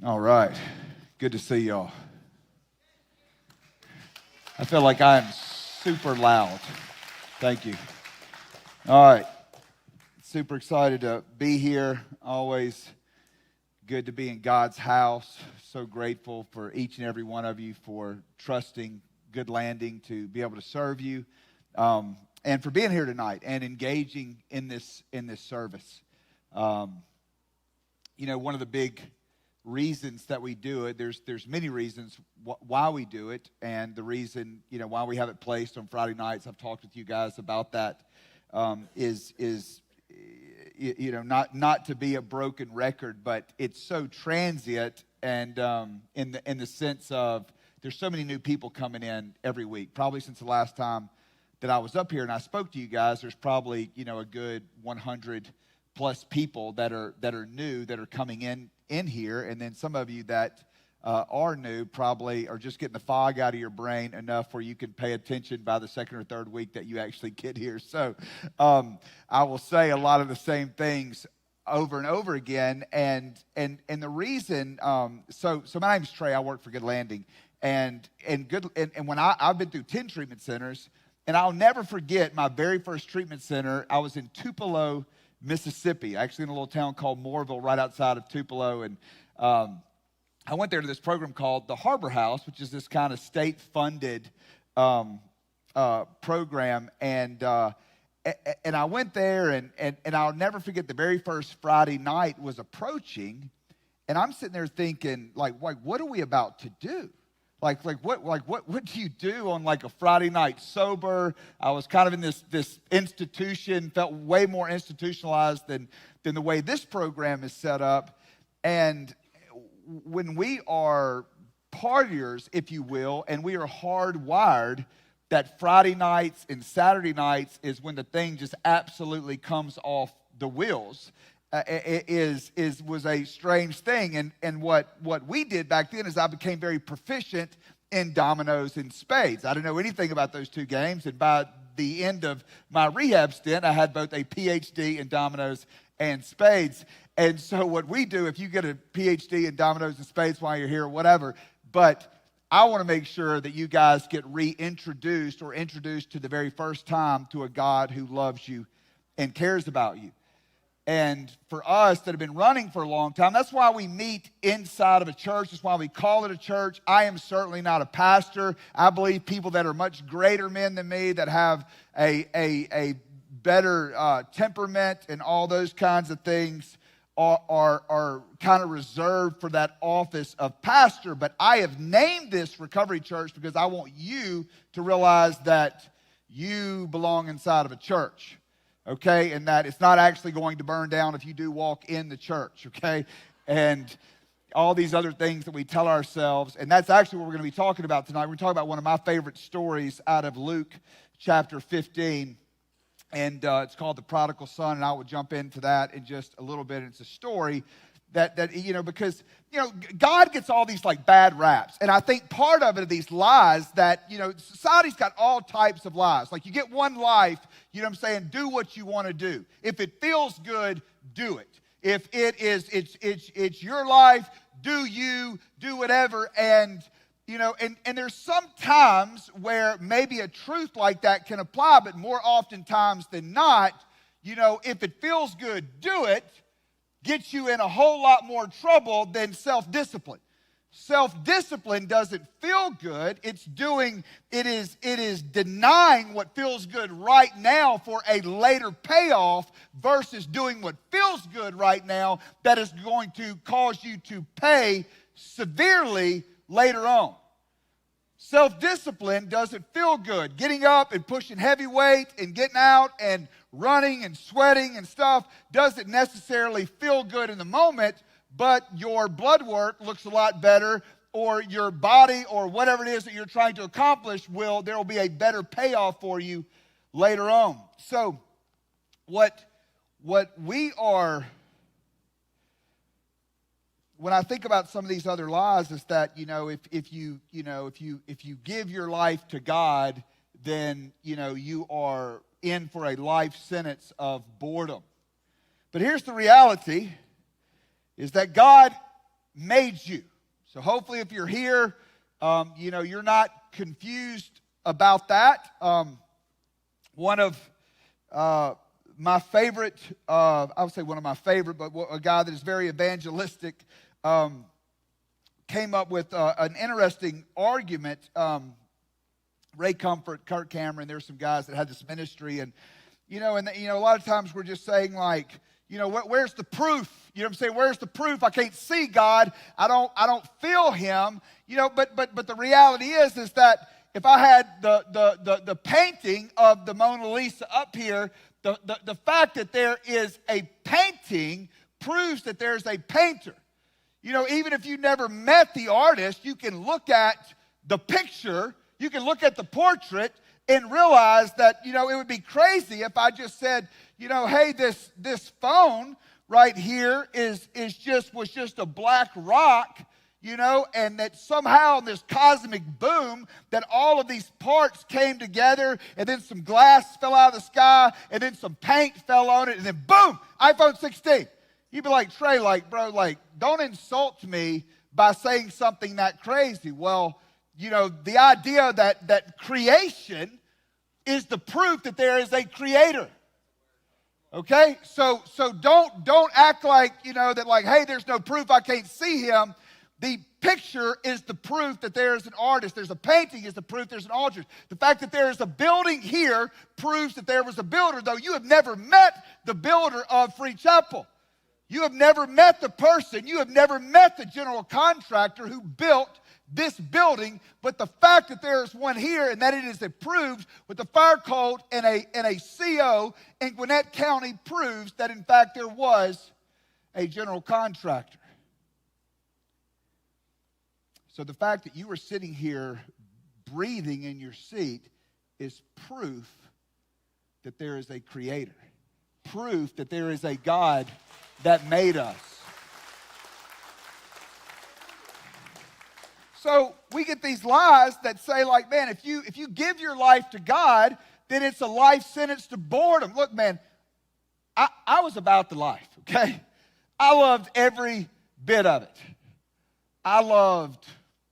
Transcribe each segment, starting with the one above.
All right. Good to see y'all. I feel like I am super loud. Thank you. All right. Super excited to be here. Always good to be in God's house. So grateful for each and every one of you for trusting Good Landing to be able to serve you, and for being here tonight and engaging in this service. One of the big reasons that we do it, there's many reasons why we do it, and the reason why we have it placed on Friday nights, I've talked with you guys about that, is not to be a broken record, but it's so transient, and in the sense of there's so many new people coming in every week. Probably since the last time that I was up here and I spoke to you guys, there's probably a good 100 plus people that are new that are coming in here, and then some of you that are new probably are just getting the fog out of your brain enough where you can pay attention by the second or third week that you actually get here. So I will say a lot of the same things over and over again, and the reason. So my name's Trey. I work for Good Landing, and when I've been through 10 treatment centers, and I'll never forget my very first treatment center. I was in Tupelo, Mississippi, actually in a little town called Moorville, right outside of Tupelo, and I went there to this program called the Harbor House, which is this kind of state-funded program, and I went there, and I'll never forget the very first Friday night was approaching, and I'm sitting there thinking, like what are we about to do? What do you do on like a Friday night sober? I was kind of in this institution, felt way more institutionalized than the way this program is set up. And when we are partiers, if you will, and we are hardwired, that Friday nights and Saturday nights is when the thing just absolutely comes off the wheels. Was a strange thing, and what we did back then is I became very proficient in dominoes and spades. I didn't know anything about those two games, and by the end of my rehab stint, I had both a PhD in dominoes and spades. And so what we do, if you get a PhD in dominoes and spades while you're here, whatever, but I want to make sure that you guys get reintroduced or introduced to the very first time to a God who loves you and cares about you. And for us that have been running for a long time, that's why we meet inside of a church. That's why we call it a church. I am certainly not a pastor. I believe people that are much greater men than me, that have a better temperament and all those kinds of things are kind of reserved for that office of pastor. But I have named this Recovery Church because I want you to realize that you belong inside of a church. Okay, and that it's not actually going to burn down if you do walk in the church, okay? And all these other things that we tell ourselves, and that's actually what we're going to be talking about tonight. We're going to talk about one of my favorite stories out of Luke chapter 15, and it's called The Prodigal Son, and I will jump into that in just a little bit. It's a story that because God gets all these like bad raps, and I think part of it are these lies that society's got all types of lies. Like, you get one life, do what you want to do. If it feels good, do it. If it's your life, do whatever. And and there's some times where maybe a truth like that can apply, but more oftentimes than not, if it feels good, do it, gets you in a whole lot more trouble than self-discipline. Self-discipline doesn't feel good. It is denying what feels good right now for a later payoff versus doing what feels good right now that is going to cause you to pay severely later on. Self-discipline doesn't feel good. Getting up and pushing heavy weight and getting out and running and sweating and stuff doesn't necessarily feel good in the moment, but your blood work looks a lot better, or your body or whatever it is that you're trying to accomplish there will be a better payoff for you later on. So what we are, when I think about some of these other lies, is that if you give your life to God, then you are in for a life sentence of boredom. But here's the reality, is that God made you. So hopefully if you're here, you're not confused about that. One of my favorite, I would say one of my favorite, but a guy that is very evangelistic, came up with an interesting argument. Ray Comfort, Kirk Cameron, there's some guys that had this ministry, and a lot of times we're just saying like, where's the proof? You know what I'm saying? Where's the proof? I can't see God. I don't feel Him. But the reality is that if I had the painting of the Mona Lisa up here, the fact that there is a painting proves that there's a painter. Even if you never met the artist, you can look at the picture, you can look at the portrait and realize that, it would be crazy if I just said, hey, this phone right here was just a black rock, and that somehow in this cosmic boom that all of these parts came together, and then some glass fell out of the sky, and then some paint fell on it, and then boom, iPhone 16. You'd be like, Trey, bro, don't insult me by saying something that crazy. Well, the idea that creation is the proof that there is a creator. Okay? So don't act like, hey, there's no proof, I can't see Him. The picture is the proof that there is an artist. There's a painting is the proof there's an artist. The fact that there is a building here proves that there was a builder, though you have never met the builder of Free Chapel. You have never met the person, you have never met the general contractor who built this building, but the fact that there is one here and that it is approved with the fire code and a CO in Gwinnett County proves that in fact there was a general contractor. So the fact that you are sitting here breathing in your seat is proof that there is a creator. Proof that there is a God that made us. So we get these lies that say like, man, if you give your life to God, then it's a life sentence to boredom. Look, man, I was about the life, okay? I loved every bit of it. I loved,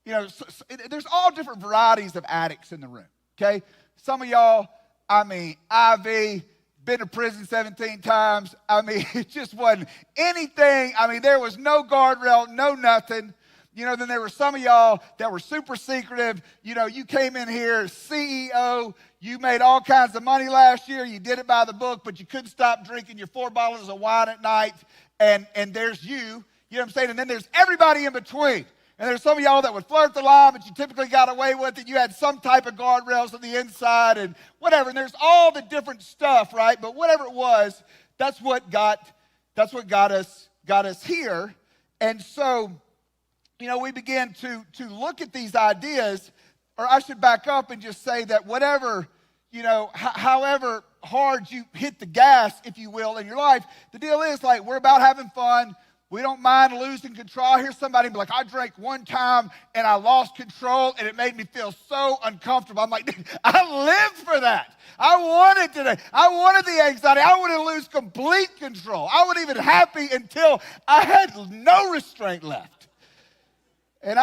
there's all different varieties of addicts in the room, okay? Some of y'all, IV, been to prison 17 times. It just wasn't anything. There was no guardrail, no nothing. Then there were some of y'all that were super secretive. You came in here CEO. You made all kinds of money last year. You did it by the book, but you couldn't stop drinking your 4 bottles of wine at night. And there's you. You know what I'm saying? And then there's everybody in between. And there's some of y'all that would flirt the line, but you typically got away with it. You had some type of guardrails on the inside and whatever. And there's all the different stuff, right? But whatever it was, that's what got us here. And so, we began to look at these ideas, or I should back up and just say that whatever, however hard you hit the gas, if you will, in your life, the deal is like we're about having fun. We don't mind losing control. I hear somebody be like, I drank one time and I lost control and it made me feel so uncomfortable. I'm like, I lived for that. I wanted the anxiety. I wanted to lose complete control. I was even happy until I had no restraint left. And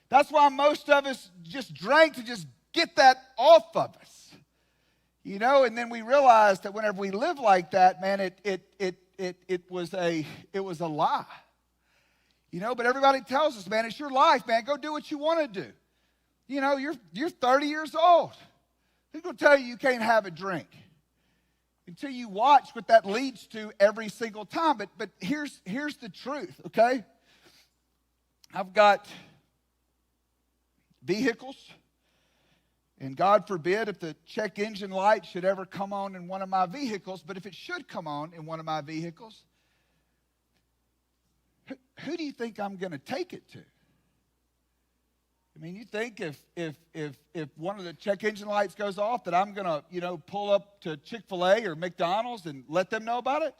that's why most of us just drank to just get that off of us. And then we realized that whenever we live like that, man, it was a lie. But everybody tells us, man, it's your life, man. Go do what you want to do. You're 30 years old. Who's going to tell you can't have a drink? Until you watch what that leads to every single time. But here's the truth, okay? I've got vehicles, and God forbid if the check engine light should ever come on in one of my vehicles, but if it should come on in one of my vehicles, who do you think I'm going to take it to? You think if one of the check engine lights goes off that I'm going to, pull up to Chick-fil-A or McDonald's and let them know about it?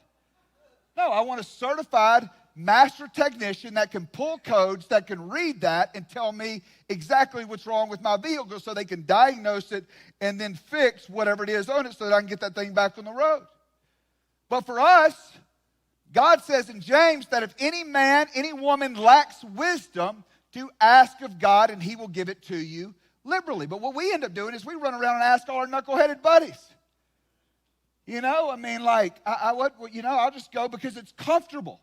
No, I want a certified master technician that can pull codes, that can read that and tell me exactly what's wrong with my vehicle so they can diagnose it and then fix whatever it is on it so that I can get that thing back on the road. But for us, God says in James that if any man, any woman lacks wisdom, to ask of God and he will give it to you liberally. But what we end up doing is we run around and ask all our knuckleheaded buddies. You know, I mean, like, I'll just go because it's comfortable.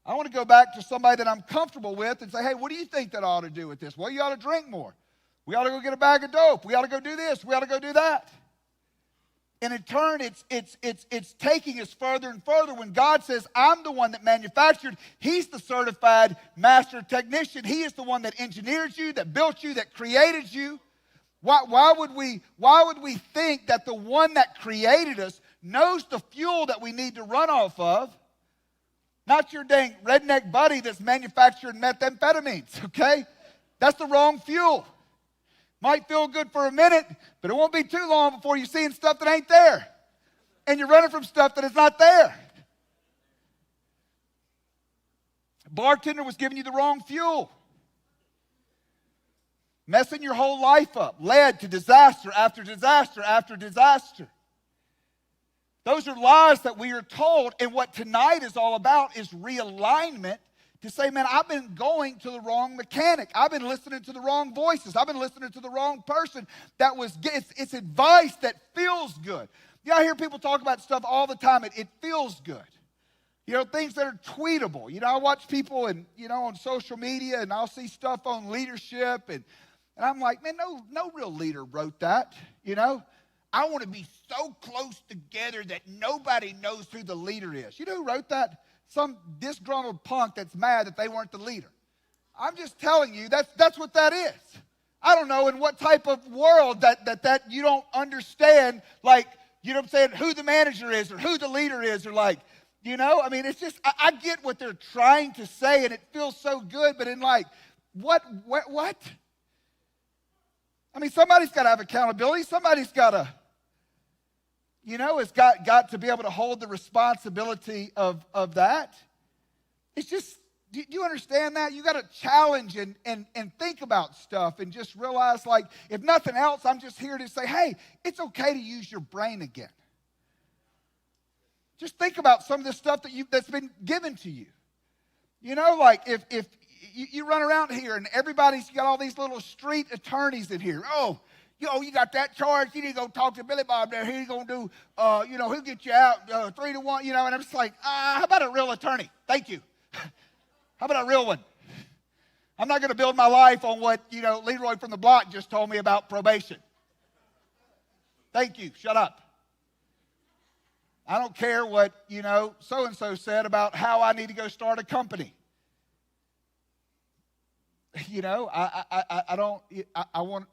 I want to go back to somebody that I'm comfortable with and say, hey, what do you think that I ought to do with this? Well, you ought to drink more. We ought to go get a bag of dope. We ought to go do this. We ought to go do that. And in turn, it's taking us further and further when God says, I'm the one that manufactured. He's the certified master technician. He is the one that engineered you, that built you, that created you. Why would we think that the one that created us knows the fuel that we need to run off of? Not your dang redneck buddy that's manufacturing methamphetamines, okay? That's the wrong fuel. Might feel good for a minute, but it won't be too long before you're seeing stuff that ain't there. And you're running from stuff that is not there. A bartender was giving you the wrong fuel. Messing your whole life up. Led to disaster after disaster after disaster. Those are lies that we are told, and what tonight is all about is realignment. To say, man, I've been going to the wrong mechanic. I've been listening to the wrong voices. I've been listening to the wrong person. It's advice that feels good. You know, I hear people talk about stuff all the time. It feels good. You know, things that are tweetable. You know, I watch people on social media, and I'll see stuff on leadership, and I'm like, man, no real leader wrote that, you know. I want to be so close together that nobody knows who the leader is. You know who wrote that? Some disgruntled punk that's mad that they weren't the leader. I'm just telling you, that's what that is. I don't know in what type of world that you don't understand, like, you know what I'm saying, who the manager is or who the leader is or like, you know, I mean, it's just, I get what they're trying to say and it feels so good, but in like, what? I mean, somebody's got to have accountability. Somebody's got to, you know, has got to be able to hold the responsibility of that. It's just, do you understand that? You got to challenge and think about stuff and just realize, like, if nothing else, I'm just here to say, hey, it's okay to use your brain again. Just think about some of the stuff that's been given to you. You know, like if you run around here and everybody's got all these little street attorneys in here. Oh, you got that charge. You need to go talk to Billy Bob there. He's going to do, he'll get you out 3-1, you know. And I'm just like, how about a real attorney? Thank you. How about a real one? I'm not going to build my life on what, Leroy from the block just told me about probation. Thank you. Shut up. I don't care what, so-and-so said about how I need to go start a company. I want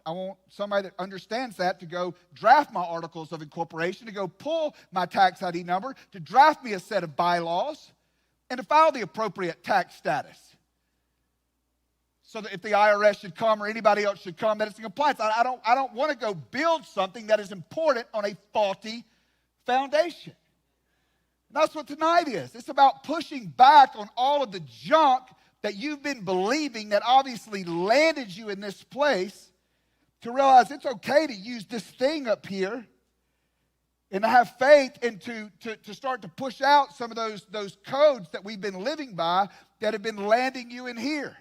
somebody that understands that to go draft my articles of incorporation, to go pull my tax ID number, to draft me a set of bylaws, and to file the appropriate tax status. So that if the IRS should come or anybody else should come, that it's in compliance. I don't want to go build something that is important on a faulty foundation. And that's what tonight is. It's about pushing back on all of the junk that you've been believing that obviously landed you in this place, to realize it's okay to use this thing up here and to have faith and to start to push out some of those codes that we've been living by that have been landing you in here.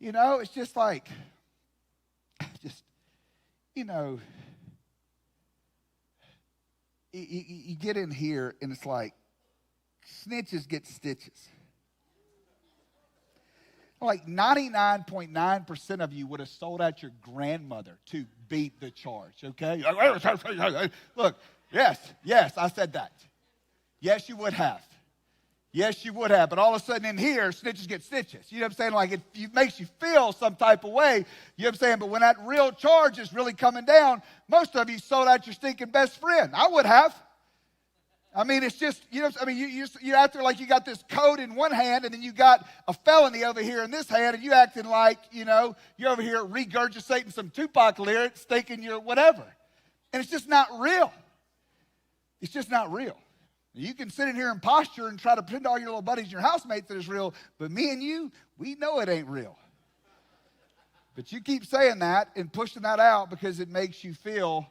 It's just like, you get in here and it's like snitches get stitches. Like 99.9% of you would have sold out your grandmother to beat the charge, okay? Look, yes, I said that. Yes, you would have. Yes, you would have. But all of a sudden in here, snitches get stitches. You know what I'm saying? Like it makes you feel some type of way. You know what I'm saying? But when that real charge is really coming down, most of you sold out your stinking best friend. I would have. I mean, it's just, you're out there like you got this code in one hand and then you got a felony over here in this hand and you acting like, you're over here regurgitating some Tupac lyrics thinking you're whatever. And it's just not real. It's just not real. You can sit in here and posture and try to pretend to all your little buddies and your housemates that it's real, but me and you, we know it ain't real. But you keep saying that and pushing that out because it makes you feel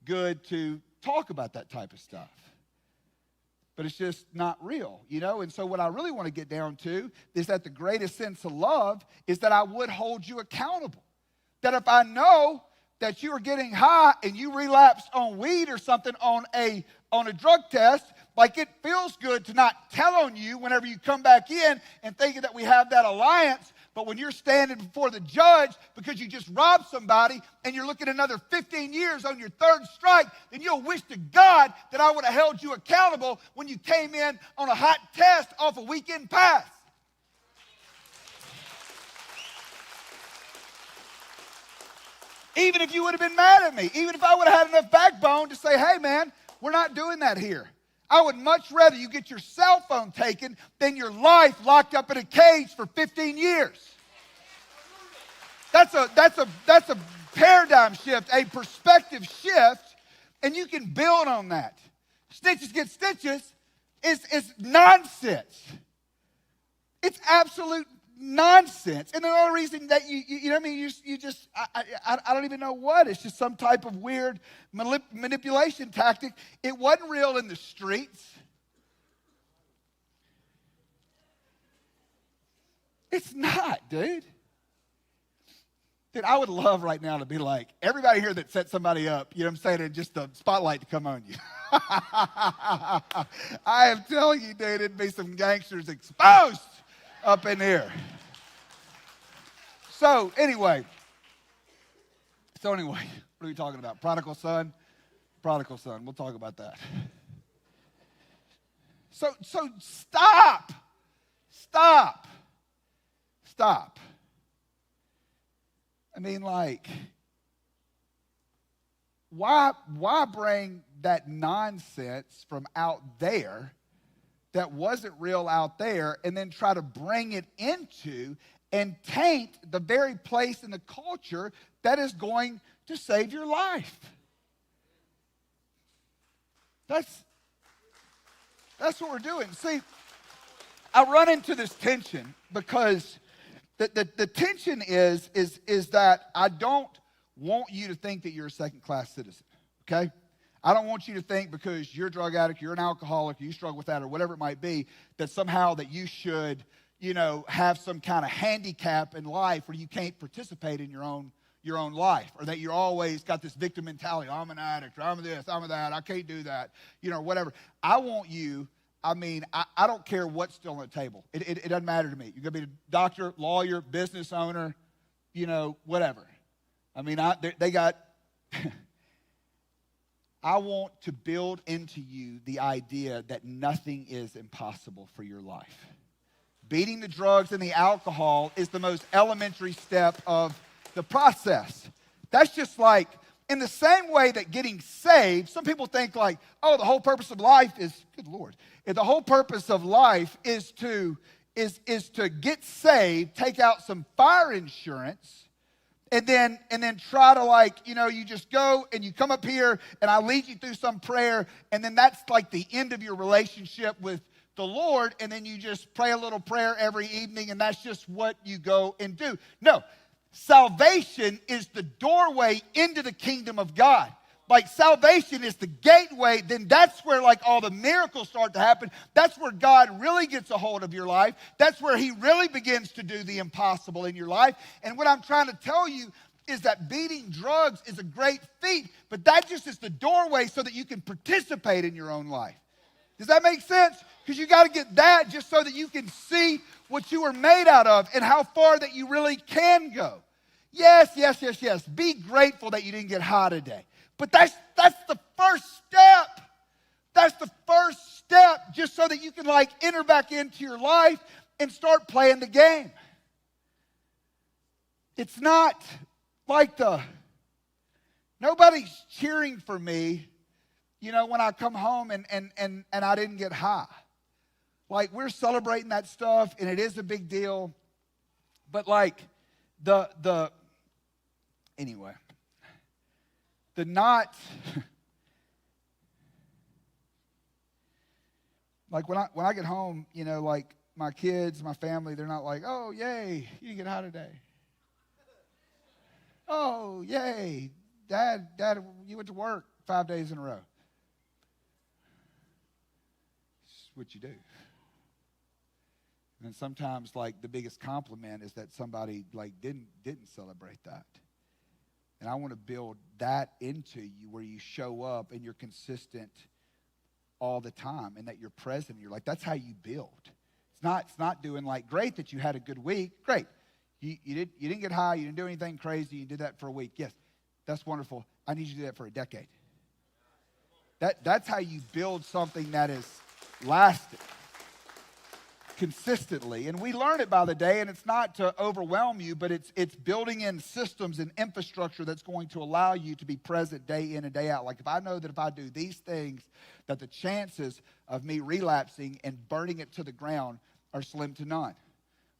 good to talk about that type of stuff. but it's just not real, you know? And so what I really want to get down to is that the greatest sense of love is that I would hold you accountable. That if I know that you are getting high and you relapse on weed or something on a drug test, like it feels good to not tell on you whenever you come back in and thinking that we have that alliance. But when you're standing before the judge because you just robbed somebody and you're looking another 15 years on your third strike, then you'll wish to God that I would have held you accountable when you came in on a hot test off a weekend pass. Even if you would have been mad at me, even if I would have had enough backbone to say, hey man, we're not doing that here. I would much rather you get your cell phone taken than your life locked up in a cage for 15 years. That's a paradigm shift, a perspective shift, and you can build on that. Stitches get stitches is nonsense. It's absolute nonsense. And the only reason that you know what I mean, you just, I don't even know what. It's just some type of weird manipulation tactic. It wasn't real in the streets. It's not, dude. Dude, I would love right now to be like, everybody here that set somebody up, you know what I'm saying, and just the spotlight to come on you. I am telling you, dude, it'd be some gangsters exposed up in here. So anyway, what are we talking about? Prodigal son? Prodigal son. We'll talk about that. So stop. I mean, like, why bring that nonsense from out there that wasn't real out there and then try to bring it into and taint the very place in the culture that is going to save your life? That's what we're doing. See, I run into this tension because the tension is that I don't want you to think that you're a second-class citizen, okay? I don't want you to think because you're a drug addict, you're an alcoholic, you struggle with that or whatever it might be, that somehow that you should, you know, have some kind of handicap in life where you can't participate in your own life, or that you're always got this victim mentality. I'm an addict, or I'm this, I'm that, I can't do that, you know, whatever. I want you, I don't care what's still on the table. It doesn't matter to me. You're going to be a doctor, lawyer, business owner, you know, whatever. I mean, they got... I want to build into you the idea that nothing is impossible for your life. Beating the drugs and the alcohol is the most elementary step of the process. That's just like, in the same way that getting saved, some people think like, oh, the whole purpose of life is, good Lord, if the whole purpose of life is to get saved, take out some fire insurance, and then try to, like, you know, you just go and you come up here and I lead you through some prayer, and then that's like the end of your relationship with the Lord, and then you just pray a little prayer every evening and that's just what you go and do. No, salvation is the doorway into the kingdom of God. Like, salvation is the gateway, then that's where, like, all the miracles start to happen. That's where God really gets a hold of your life. That's where he really begins to do the impossible in your life. And what I'm trying to tell you is that beating drugs is a great feat, but that just is the doorway so that you can participate in your own life. Does that make sense? Because you got to get that just so that you can see what you were made out of and how far that you really can go. Yes. Be grateful that you didn't get high today. But that's the first step. That's the first step, just so that you can, like, enter back into your life and start playing the game. It's not like nobody's cheering for me, you know, when I come home and I didn't get high. Like, we're celebrating that stuff, and it is a big deal. But, like, anyway. Like, when I get home, you know, like, my kids, my family, they're not like, oh, yay, you didn't get high today. Oh, yay, Dad, you went to work 5 days in a row. what you do. And sometimes, like, the biggest compliment is that somebody, like, didn't celebrate that. And I want to build that into you where you show up and you're consistent all the time and that you're present. You're like, that's how you build. It's not doing like, great that you had a good week. Great. You didn't get high. You didn't do anything crazy. You did that for a week. Yes, that's wonderful. I need you to do that for a decade. That's how you build something that is lasting consistently. And we learn it by the day, and it's not to overwhelm you, but it's building in systems and infrastructure that's going to allow you to be present day in and day out. Like if I know that if I do these things, that the chances of me relapsing and burning it to the ground are slim to none.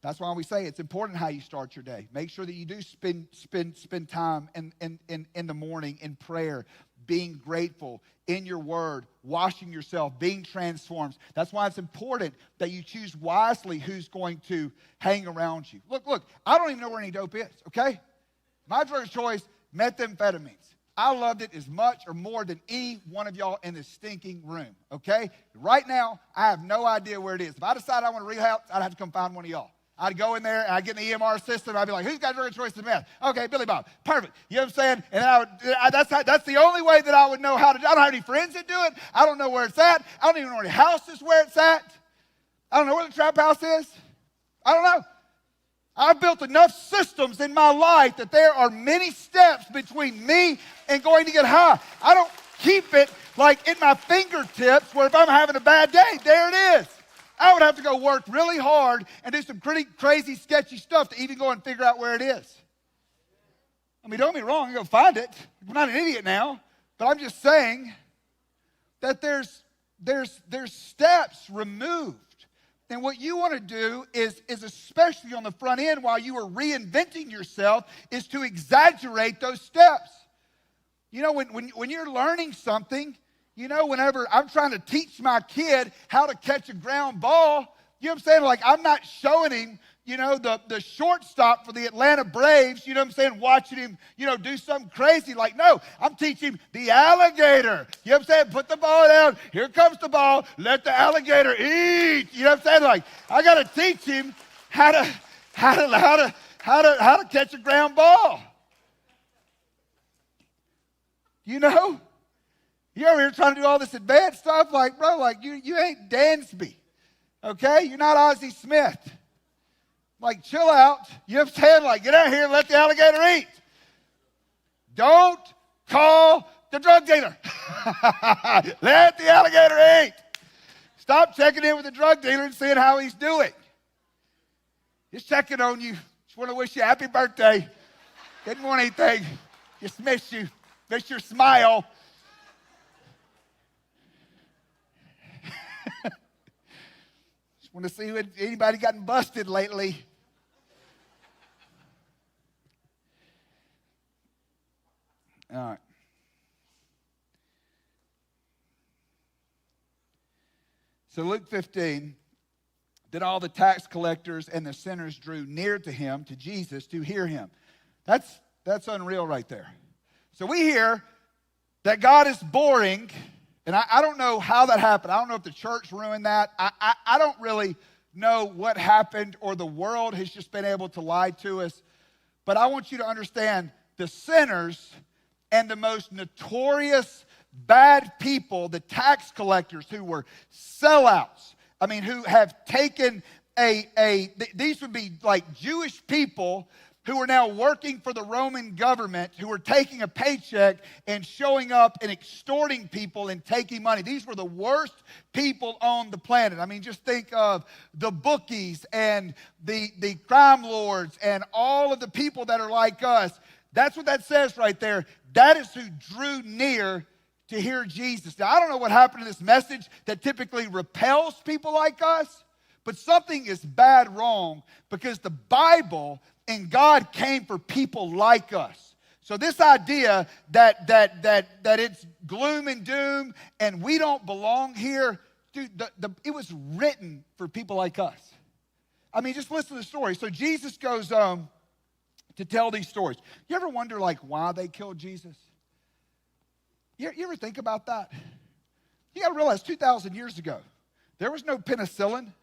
That's why we say it's important how you start your day. Make sure that you do spend time in the morning in prayer, being grateful, in your word, washing yourself, being transformed. That's why it's important that you choose wisely who's going to hang around you. Look, I don't even know where any dope is, okay? My drug of choice, methamphetamines. I loved it as much or more than any one of y'all in this stinking room, okay? Right now, I have no idea where it is. If I decide I want to relapse, I'd have to come find one of y'all. I'd go in there and I'd get in the EMR system. I'd be like, who's got drug of choice to meth? Okay, Billy Bob. Perfect. You know what I'm saying? And then that's the only way that I would know how to do it. I don't have any friends that do it. I don't know where it's at. I don't even know where the house is where it's at. I don't know where the trap house is. I don't know. I've built enough systems in my life that there are many steps between me and going to get high. I don't keep it like in my fingertips where if I'm having a bad day, there it is. I would have to go work really hard and do some pretty crazy, sketchy stuff to even go and figure out where it is. I mean, don't get me wrong, I'm going to find it. I'm not an idiot now, but I'm just saying that there's steps removed. And what you want to do is especially on the front end while you are reinventing yourself, is to exaggerate those steps. You know, when you're learning something, you know, whenever I'm trying to teach my kid how to catch a ground ball, you know what I'm saying? Like, I'm not showing him, you know, the shortstop for the Atlanta Braves, you know what I'm saying, watching him, you know, do something crazy. Like, no, I'm teaching him the alligator. You know what I'm saying? Put the ball down. Here comes the ball. Let the alligator eat. You know what I'm saying? Like, I got to teach him how to catch a ground ball. You know? You're over here trying to do all this advanced stuff, like, bro, like, you ain't Dansby, okay? You're not Ozzie Smith. Like, chill out. You know what I'm saying? Like, get out here and let the alligator eat. Don't call the drug dealer. Let the alligator eat. Stop checking in with the drug dealer and seeing how he's doing. Just checking on you. Just want to wish you a happy birthday. Didn't want anything. Just miss you. Miss your smile. Want to see if anybody gotten busted lately. All right. So Luke 15, then all the tax collectors and the sinners drew near to him, to Jesus, to hear him. That's unreal right there. So we hear that God is boring. And I don't know how that happened. I don't know if the church ruined that. I don't really know what happened, or the world has just been able to lie to us. But I want you to understand the sinners and the most notorious bad people, the tax collectors who were sellouts. I mean, who have taken these would be like Jewish people who are now working for the Roman government, who are taking a paycheck and showing up and extorting people and taking money. These were the worst people on the planet. I mean, just think of the bookies and the crime lords and all of the people that are like us. That's what that says right there. That is who drew near to hear Jesus. Now, I don't know what happened to this message that typically repels people like us, but something is bad wrong, because the Bible and God came for people like us. So this idea that it's gloom and doom and we don't belong here, dude, it was written for people like us. I mean, just listen to the story. So Jesus goes to tell these stories. You ever wonder, like, why they killed Jesus? You ever think about that? You got to realize 2,000 years ago, There was no penicillin.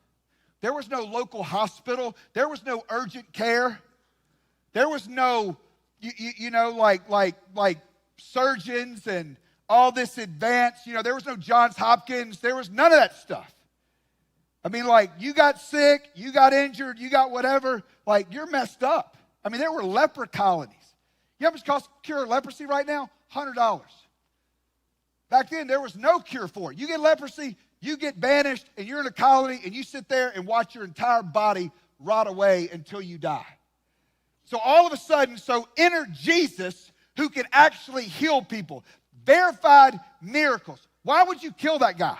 There was no local hospital. There was no urgent care. There was no, like surgeons and all this advanced, there was no Johns Hopkins. There was none of that stuff. I mean, like, you got sick, you got injured, you got whatever, like, you're messed up. I mean, there were leper colonies. You know how much it costs to cure leprosy right now? $100. Back then, there was no cure for it. You get leprosy, you get banished, and you're in a colony, and you sit there and watch your entire body rot away until you die. So all of a sudden, enter Jesus, who can actually heal people. Verified miracles. Why would you kill that guy?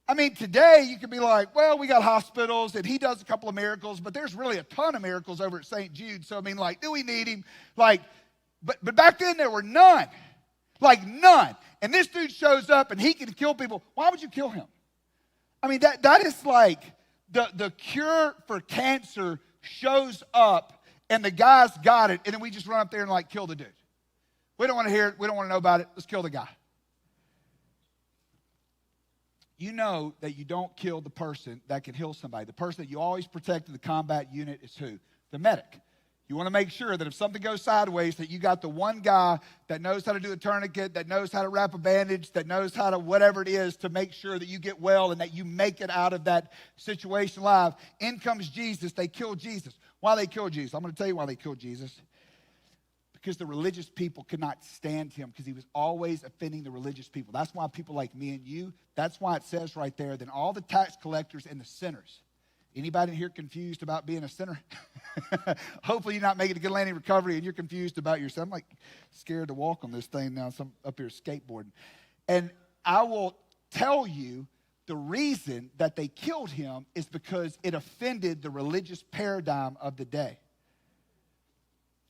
I mean, today you could be like, well, we got hospitals, and he does a couple of miracles, but there's really a ton of miracles over at St. Jude. So, I mean, like, do we need him? Like, but back then there were none. Like, none. And this dude shows up, and he can kill people. Why would you kill him? I mean, that is like the cure for cancer shows up, and the guy's got it, and then we just run up there and, like, kill the dude. We don't want to hear it. We don't want to know about it. Let's kill the guy. You know that you don't kill the person that can heal somebody. The person that you always protect in the combat unit is who? The medic. You want to make sure that if something goes sideways, that you got the one guy that knows how to do a tourniquet, that knows how to wrap a bandage, that knows how to whatever it is to make sure that you get well and that you make it out of that situation alive. In comes Jesus. They kill Jesus. Why they kill Jesus? I'm going to tell you why they killed Jesus. Because the religious people could not stand him, because he was always offending the religious people. That's why people like me and you, that's why it says right there, then all the tax collectors and the sinners. Anybody in here confused about being a sinner? Hopefully you're not making a Good Landing Recovery and you're confused about yourself. I'm like scared to walk on this thing now, so I'm up here skateboarding. And I will tell you the reason that they killed him is because it offended the religious paradigm of the day.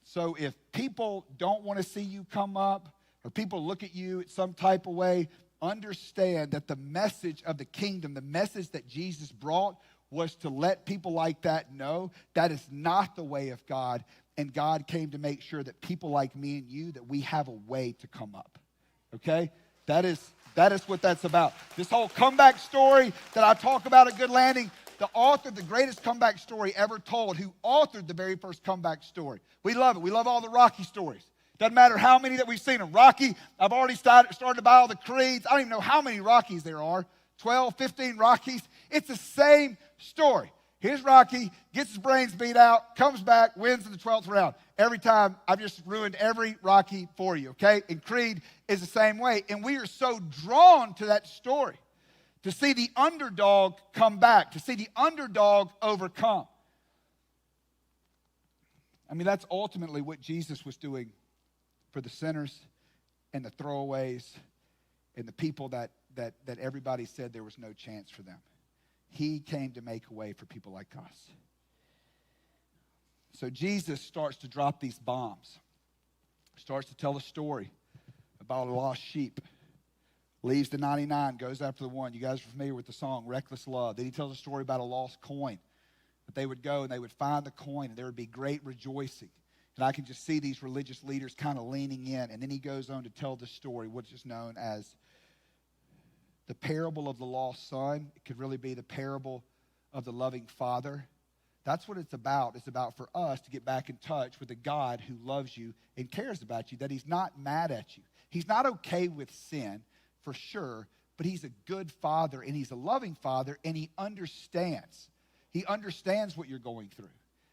So if people don't want to see you come up, or people look at you some type of way, understand that the message of the kingdom, the message that Jesus brought, was to let people like that know that is not the way of God. And God came to make sure that people like me and you, that we have a way to come up. Okay? That is what that's about. This whole comeback story that I talk about at Good Landing, the author of the greatest comeback story ever told, who authored the very first comeback story. We love it. We love all the Rocky stories. Doesn't matter how many that we've seen them. Rocky, I've already started to buy all the creeds. I don't even know how many Rockies there are. 12, 15 Rockies. It's the same story. Here's Rocky, gets his brains beat out, comes back, wins in the 12th round. Every time, I've just ruined every Rocky for you, okay? And Creed is the same way. And we are so drawn to that story, to see the underdog come back, to see the underdog overcome. I mean, that's ultimately what Jesus was doing for the sinners and the throwaways and the people that everybody said there was no chance for them. He came to make a way for people like us. So Jesus starts to drop these bombs, starts to tell a story about a lost sheep. Leaves the 99, goes after the one. You guys are familiar with the song, Reckless Love. Then he tells a story about a lost coin. That they would go and they would find the coin and there would be great rejoicing. And I can just see these religious leaders kind of leaning in. And then he goes on to tell this story, which is known as the parable of the lost son. It could really be the parable of the loving father. That's what it's about. It's about for us to get back in touch with a God who loves you and cares about you, that he's not mad at you. He's not okay with sin, for sure, but he's a good father and he's a loving father, and he understands. He understands what you're going through.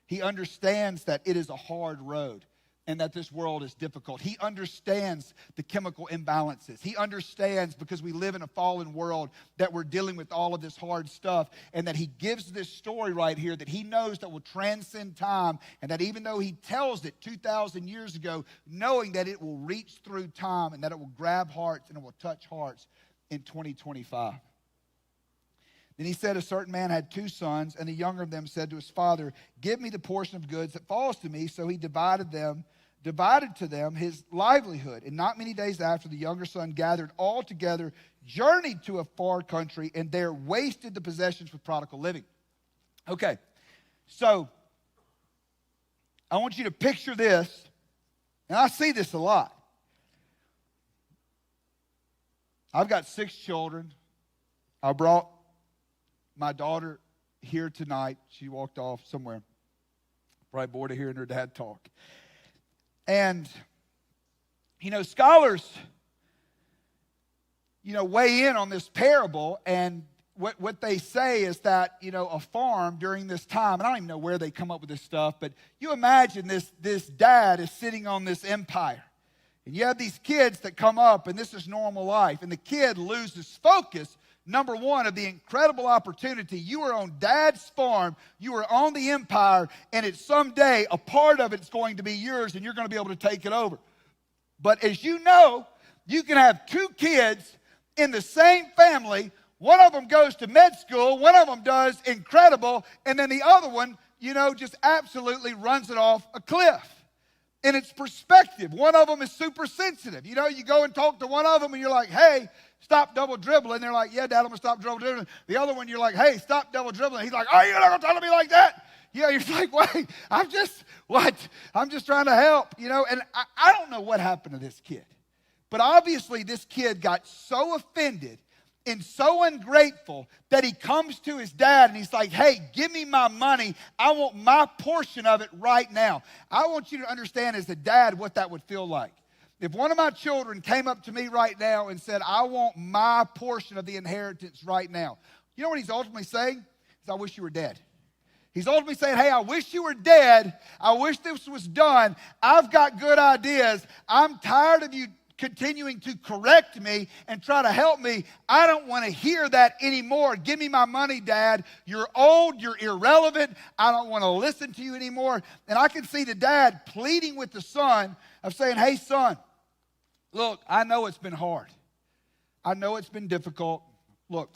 He understands that it is a hard road and that this world is difficult. He understands the chemical imbalances. He understands, because we live in a fallen world, that we're dealing with all of this hard stuff, and that he gives this story right here that he knows that will transcend time, and that even though he tells it 2,000 years ago, knowing that it will reach through time and that it will grab hearts and it will touch hearts in 2025. Then he said, a certain man had 2 sons, and the younger of them said to his father, give me the portion of goods that falls to me. So he divided to them his livelihood. And not many days after, the younger son gathered all together, journeyed to a far country, and there wasted the possessions with prodigal living. Okay, so I want you to picture this, and I see this a lot. I've got 6 children. I brought my daughter here tonight. She walked off somewhere. Probably bored of hearing her dad talk. And, scholars, weigh in on this parable, and what they say is that, a farm during this time, and I don't even know where they come up with this stuff, but you imagine this dad is sitting on this empire. And you have these kids that come up, and this is normal life, and the kid loses focus, number one, of the incredible opportunity. You are on dad's farm, you are on the empire, and it's someday a part of it's going to be yours, and you're going to be able to take it over. But as you know, you can have two kids in the same family. One of them goes to med school, one of them does incredible, and then the other one, just absolutely runs it off a cliff. And it's perspective. One of them is super sensitive. You go and talk to one of them and you're like, hey, stop double dribbling. They're like, yeah, Dad, I'm going to stop double dribbling. The other one, you're like, hey, stop double dribbling. He's like, oh, you're not going to talk to me like that? Yeah, you're like, wait, I'm just trying to help, And I don't know what happened to this kid. But obviously this kid got so offended and so ungrateful that he comes to his dad and he's like, hey, give me my money. I want my portion of it right now. I want you to understand as a dad what that would feel like. If one of my children came up to me right now and said, I want my portion of the inheritance right now, you know what he's ultimately saying? Is I wish you were dead. He's ultimately saying, hey, I wish you were dead. I wish this was done. I've got good ideas. I'm tired of you continuing to correct me and try to help me. I don't want to hear that anymore. Give me my money, Dad. You're old. You're irrelevant. I don't want to listen to you anymore. And I can see the dad pleading with the son of saying, hey, son, look, I know it's been hard. I know it's been difficult. Look,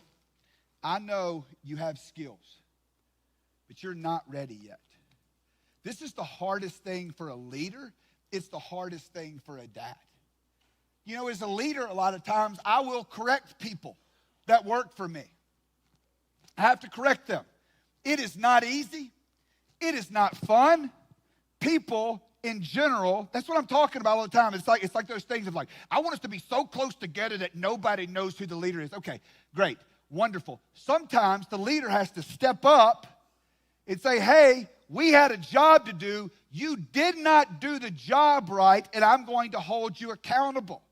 I know you have skills, but you're not ready yet. This is the hardest thing for a leader. It's the hardest thing for a dad. As a leader, a lot of times, I will correct people that work for me. I have to correct them. It is not easy. It is not fun. People in general, that's what I'm talking about all the time. It's like those things of like, I want us to be so close together that nobody knows who the leader is. Okay, great, wonderful. Sometimes the leader has to step up and say, hey, we had a job to do. You did not do the job right, and I'm going to hold you accountable.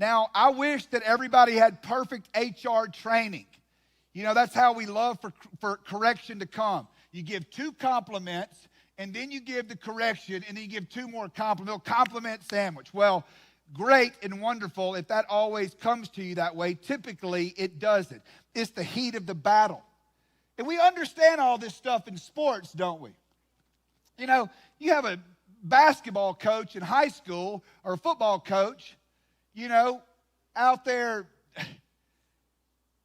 Now, I wish that everybody had perfect HR training. That's how we love for correction to come. You give 2 compliments, and then you give the correction, and then you give 2 more compliments. Compliment sandwich. Well, great and wonderful if that always comes to you that way. Typically, it doesn't. It's the heat of the battle. And we understand all this stuff in sports, don't we? You have a basketball coach in high school or a football coach, out there,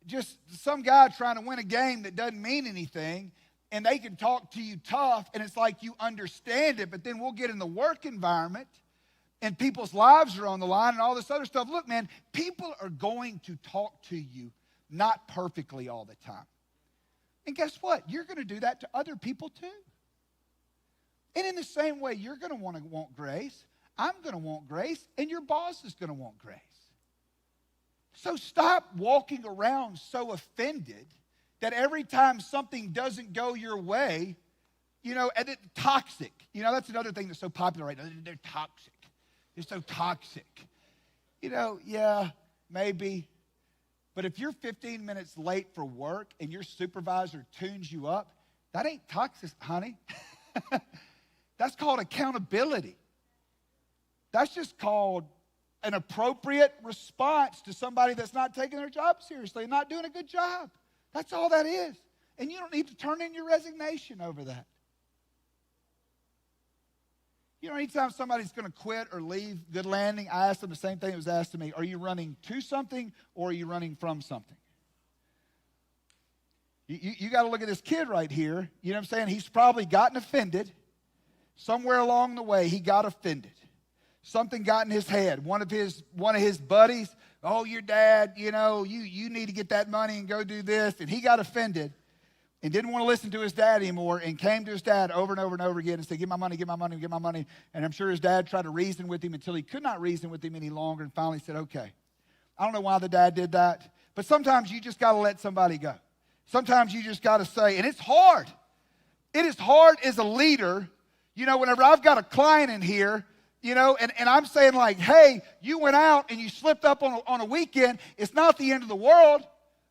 just some guy trying to win a game that doesn't mean anything, and they can talk to you tough, and it's like you understand it, but then we'll get in the work environment, and people's lives are on the line and all this other stuff. Look, man, people are going to talk to you not perfectly all the time. And guess what? You're going to do that to other people too. And in the same way, you're going to want grace. I'm going to want grace, and your boss is going to want grace. So stop walking around so offended that every time something doesn't go your way, and it's toxic. That's another thing that's so popular right now. They're toxic. They're so toxic. Yeah, maybe. But if you're 15 minutes late for work and your supervisor tunes you up, that ain't toxic, honey. That's called accountability. That's just called an appropriate response to somebody that's not taking their job seriously and not doing a good job. That's all that is. And you don't need to turn in your resignation over that. Anytime somebody's going to quit or leave Good Landing, I ask them the same thing that was asked to me. Are you running to something or are you running from something? You got to look at this kid right here. You know what I'm saying? He's probably gotten offended. Somewhere along the way, he got offended. Something got in his head. One of his buddies, oh, your dad, you need to get that money and go do this. And he got offended and didn't want to listen to his dad anymore and came to his dad over and over and over again and said, give my money, give my money, give my money. And I'm sure his dad tried to reason with him until he could not reason with him any longer and finally said, okay. I don't know why the dad did that, But sometimes you just got to let somebody go. Sometimes you just got to say, and it's hard. It is hard as a leader, whenever I've got a client in here, and I'm saying like, hey, you went out and you slipped up on a weekend. It's not the end of the world,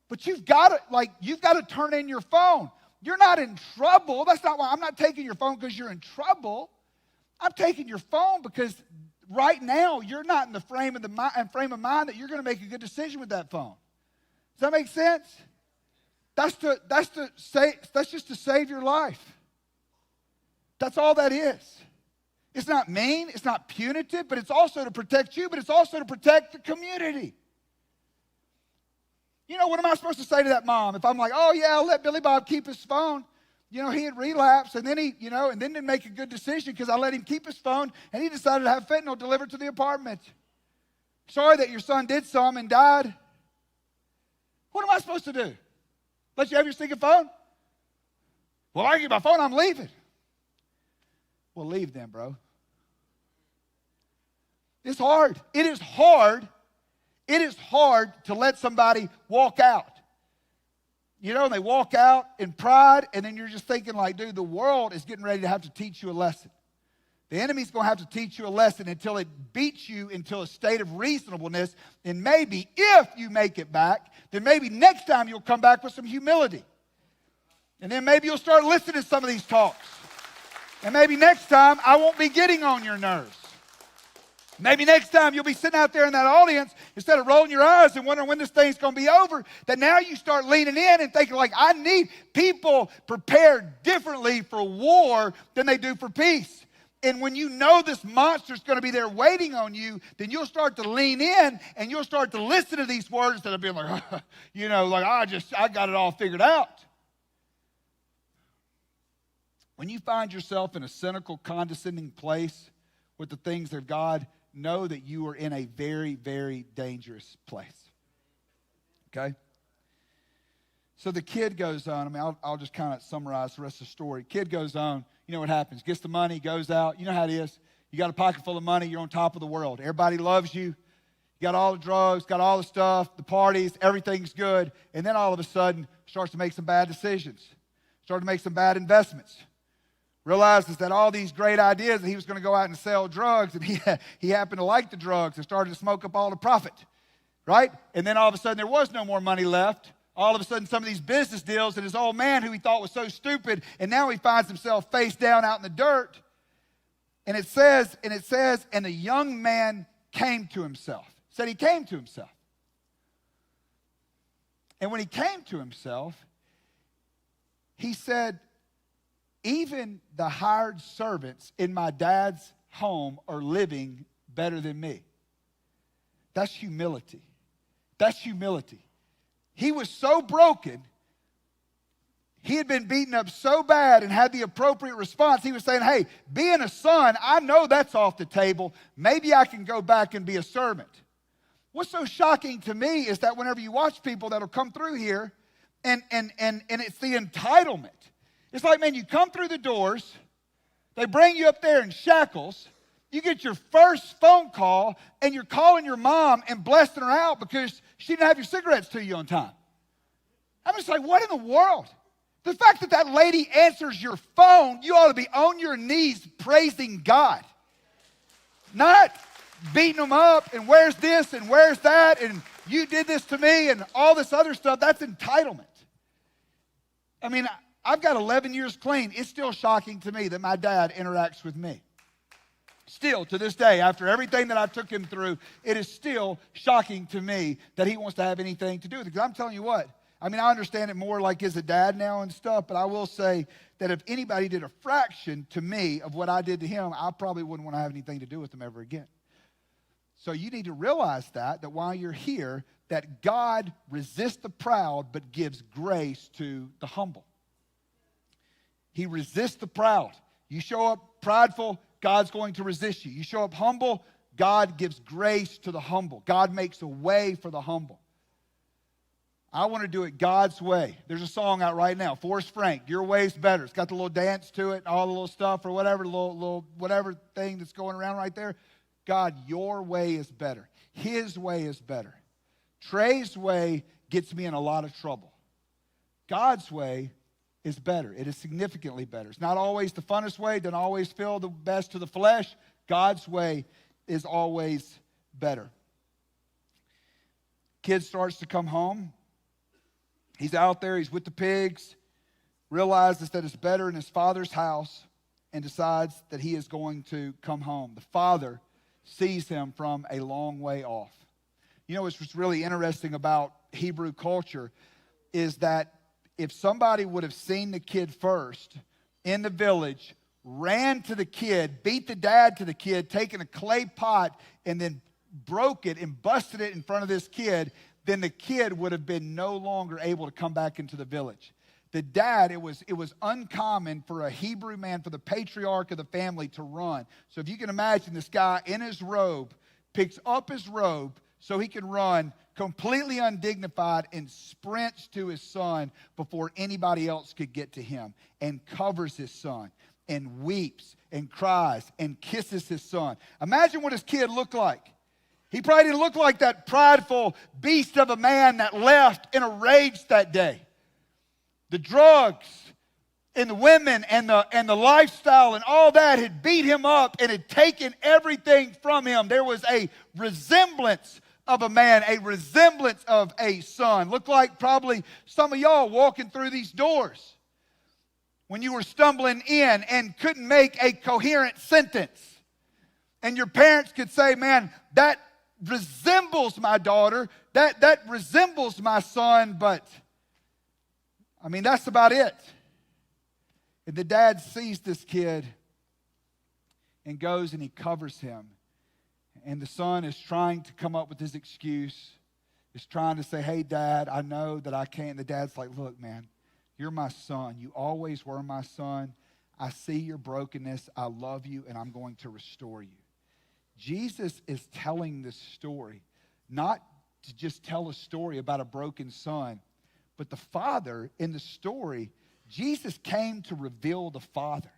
but you've got to turn in your phone. You're not in trouble. That's not why I'm not taking your phone because you're in trouble. I'm taking your phone because right now you're not in the frame of mind that you're going to make a good decision with that phone. Does that make sense? That's just to save your life. That's all that is. It's not mean, it's not punitive, but it's also to protect you, but it's also to protect the community. What am I supposed to say to that mom? If I'm like, oh yeah, I'll let Billy Bob keep his phone. He had relapsed and then and then didn't make a good decision because I let him keep his phone and he decided to have fentanyl delivered to the apartment. Sorry that your son did some and died. What am I supposed to do? Let you have your stinking phone? Well, I get my phone, I'm leaving. Well, leave then, bro. It's hard. It is hard. It is hard to let somebody walk out. They walk out in pride, and then you're just thinking like, dude, the world is getting ready to have to teach you a lesson. The enemy's going to have to teach you a lesson until it beats you into a state of reasonableness. And maybe if you make it back, then maybe next time you'll come back with some humility. And then maybe you'll start listening to some of these talks. And maybe next time I won't be getting on your nerves. Maybe next time you'll be sitting out there in that audience, instead of rolling your eyes and wondering when this thing's going to be over, that now you start leaning in and thinking like, I need people prepared differently for war than they do for peace. And when you know this monster's going to be there waiting on you, then you'll start to lean in and you'll start to listen to these words instead of being like, I got it all figured out. When you find yourself in a cynical, condescending place with the things of God, know that you are in a very, very dangerous place. Okay? So the kid goes on. I'll just kind of summarize the rest of the story. Kid goes on. You know what happens. Gets the money, goes out. You know how it is. You got a pocket full of money. You're on top of the world. Everybody loves you. You got all the drugs, got all the stuff, the parties, everything's good. And then all of a sudden, starts to make some bad decisions. Starts to make some bad investments. Realizes that all these great ideas that he was going to go out and sell drugs, and he happened to like the drugs and started to smoke up all the profit, right? And then all of a sudden there was no more money left. All of a sudden some of these business deals and his old man who he thought was so stupid, and now he finds himself face down out in the dirt. And it says, and the young man came to himself. It said he came to himself. And when he came to himself, he said, even the hired servants in my dad's home are living better than me. That's humility. That's humility. He was so broken. He had been beaten up so bad and had the appropriate response. He was saying, hey, being a son, I know that's off the table. Maybe I can go back and be a servant. What's so shocking to me is that whenever you watch people that'll come through here and it's the entitlement. It's like, man, you come through the doors, they bring you up there in shackles, you get your first phone call, and you're calling your mom and blessing her out because she didn't have your cigarettes to you on time. I'm just like, what in the world? The fact that that lady answers your phone, you ought to be on your knees praising God. Not beating them up and where's this and where's that and you did this to me and all this other stuff. That's entitlement. I mean, I've got 11 years clean. It's still shocking to me that my dad interacts with me. Still, to this day, after everything that I took him through, it is still shocking to me that he wants to have anything to do with it. Because I'm telling you what, I mean, I understand it more like as a dad now and stuff, but I will say that if anybody did a fraction to me of what I did to him, I probably wouldn't want to have anything to do with him ever again. So you need to realize that while you're here, that God resists the proud but gives grace to the humble. He resists the proud. You show up prideful, God's going to resist you. You show up humble, God gives grace to the humble. God makes a way for the humble. I want to do it God's way. There's a song out right now, Forrest Frank, Your Way's Better. It's got the little dance to it, all the little stuff or whatever, little whatever thing that's going around right there. God, your way is better. His way is better. Trey's way gets me in a lot of trouble. God's way is better. It is significantly better. It's not always the funnest way, doesn't always feel the best to the flesh. God's way is always better. Kid starts to come home. He's out there, he's with the pigs, realizes that it's better in his father's house, and decides that he is going to come home. The father sees him from a long way off. You know what's really interesting about Hebrew culture is that if somebody would have seen the kid first in the village, ran to the kid, beat the dad to the kid, taken a clay pot and then broke it and busted it in front of this kid, then the kid would have been no longer able to come back into the village. The dad, it was uncommon for a Hebrew man, for the patriarch of the family to run. So if you can imagine this guy in his robe, picks up his robe so he can run completely undignified and sprints to his son before anybody else could get to him, and covers his son and weeps and cries and kisses his son. Imagine what his kid looked like. He probably didn't look like that prideful beast of a man that left in a rage that day. The drugs and the women and the lifestyle and all that had beat him up and had taken everything from him. There was a resemblance of a man, a resemblance of a son. Looked like probably some of y'all walking through these doors when you were stumbling in and couldn't make a coherent sentence. And your parents could say, man, that resembles my daughter, that resembles my son, but I mean, that's about it. And the dad sees this kid and goes and he covers him. And the son is trying to come up with his excuse. Is trying to say, hey, Dad, I know that I can't. And the dad's like, look, man, you're my son. You always were my son. I see your brokenness. I love you, and I'm going to restore you. Jesus is telling this story, not to just tell a story about a broken son, but the Father in the story, Jesus came to reveal the Father.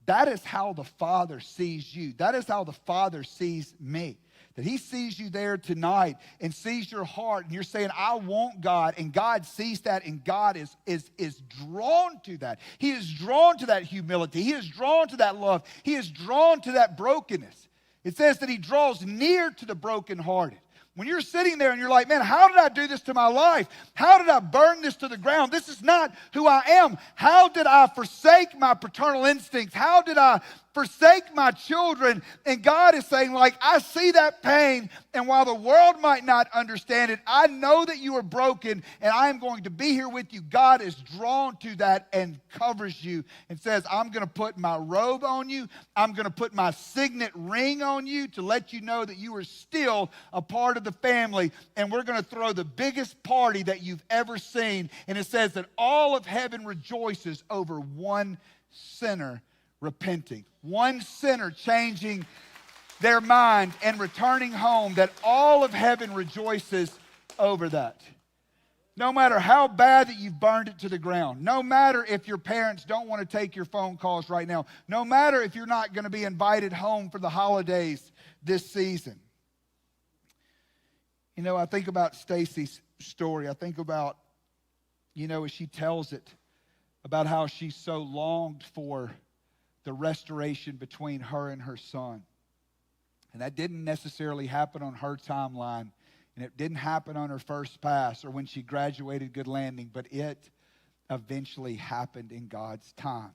That is how the Father sees you. That is how the Father sees me. That he sees you there tonight and sees your heart, and you're saying, I want God, and God sees that, and God is drawn to that. He is drawn to that humility. He is drawn to that love. He is drawn to that brokenness. It says that he draws near to the brokenhearted. When you're sitting there and you're like, man, how did I do this to my life? How did I burn this to the ground? This is not who I am. How did I forsake my paternal instincts? How did I forsake my children? And God is saying, like, I see that pain, and while the world might not understand it, I know that you are broken, and I am going to be here with you. God is drawn to that and covers you and says, I'm going to put my robe on you. I'm going to put my signet ring on you to let you know that you are still a part of the family, and we're going to throw the biggest party that you've ever seen. And it says that all of heaven rejoices over one sinner repenting, one sinner changing their mind and returning home, that all of heaven rejoices over that. No matter how bad that you've burned it to the ground, no matter if your parents don't want to take your phone calls right now, no matter if you're not going to be invited home for the holidays this season. You know, I think about Stacy's story. I think about, you know, as she tells it, about how she so longed for the restoration between her and her son. And that didn't necessarily happen on her timeline, and it didn't happen on her first pass or when she graduated Good Landing, but it eventually happened in God's time.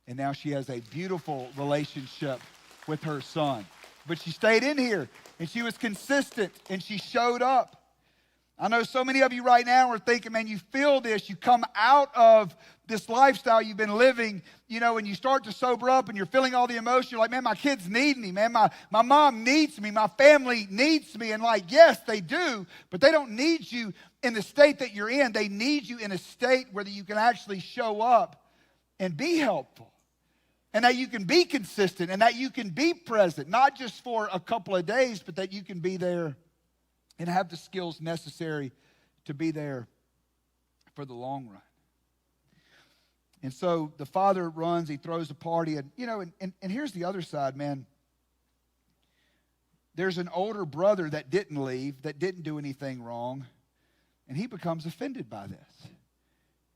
And now she has a beautiful relationship with her son. But she stayed in here, and she was consistent, and she showed up. I know so many of you right now are thinking, man, you feel this. You come out of this lifestyle you've been living, you know, and you start to sober up and you're feeling all the emotion. You're like, man, my kids need me, man. My mom needs me. My family needs me. And like, yes, they do, but they don't need you in the state that you're in. They need you in a state where you can actually show up and be helpful. And that you can be consistent and that you can be present, not just for a couple of days, but that you can be there and have the skills necessary to be there for the long run. And so the father runs, he throws a party, and you know, and here's the other side, man. There's an older brother that didn't leave, that didn't do anything wrong. And he becomes offended by this.